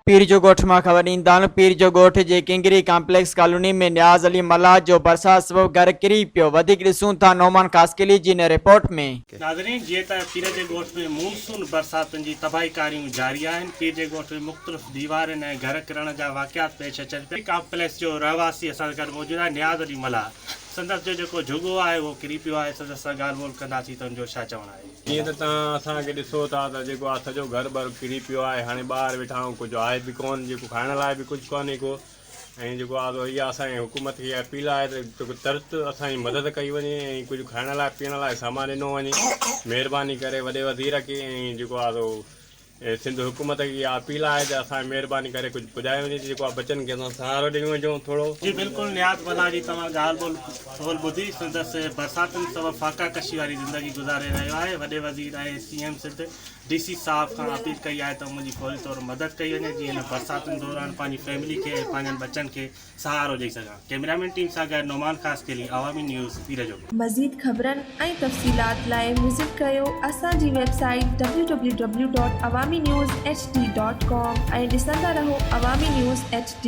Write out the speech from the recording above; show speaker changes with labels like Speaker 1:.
Speaker 1: पीर जो ॻोठ मां ख़बर ईंदान। पीर जो ॻोठ जे किंगरी कॉम्प्लेक्स कॉलोनी में न्याज़ अली मल्लाह जो बरसात सबब घर किरी पियो। वधीक ॾिसूं था नोमान कास्किली जी इन रिपोर्ट में।
Speaker 2: नाज़रीन, जीअं त पीर जे ॻोठ में मानसून बरसातुनि जी तबाहीकारियूं जारी आहिनि। पीर जे ॻोठ में मुख़्तलिफ़ दीवारनि ऐं घर किरण जा वाक़ियात पेश अचनि पिया। कॉम्प्लेक्स जो रहवासी असां सां गॾु मौजूदु आहे न्याज़ अली मल्लाह। संदसि जो जेको झुॻो आहे उहो किरी पियो आहे। संदसि सां ॻाल्हि ॿोल कंदासीं त हुनजो छा चवणु आहे।
Speaker 3: जीअं त तव्हां असांखे ॾिसो था त जेको आहे सॼो घर बर किरी पियो आहे। हाणे ॿाहिरि वेठा आहियूं, कुझु आहे बि कोन, जेको खाइण लाइ बि कुझु कोन्हे को। ऐं जेको आहे इहा असांजी हुकूमत खे अपील आहे त जेको तुर्त असांजी मदद कई वञे ऐं कुझु खाइण लाइ पीअण लाइ सामान ॾिनो वञे। महिरबानी करे वॾे वज़ीर खे ऐं जेको आहे सिंध हुकूमत खे इहा अपील आहे त असांखे महिरबानी करे कुझु पुॼाए वञे, जेको आहे बचनि खे असां सहारो ॾेई वञूं थोरो।
Speaker 2: जी बिल्कुलु, न्याज़ मल्लाह जी तव्हां ॻाल्हि ॿोल ॿुधी। संदसि बरसातुनि सबबु फाका कशी वारी ज़िंदगी गुज़ारे रहियो आहे। वॾे वज़ीर ऐं CM सिंध DC साहब खां अपील कई आहे त मुंहिंजी फौरी तौर मदद कई वञे, जीअं हिन बरसातुनि दौरान पंहिंजी फैमिली खे ऐं पंहिंजनि बचनि खे सहारो ॾेई सघां। कैमरामैन टीम सां गॾु नोमान कास्किली, अवामी न्यूज़, पीर जो।
Speaker 4: मज़ीद ख़बरनि ऐं तफ़सीलात लाइ विज़िट कयो असांजी वेबसाइट www.awamiNewsHD.com ऐं ॾिसंदा रहो अवामी न्यूज़ HD।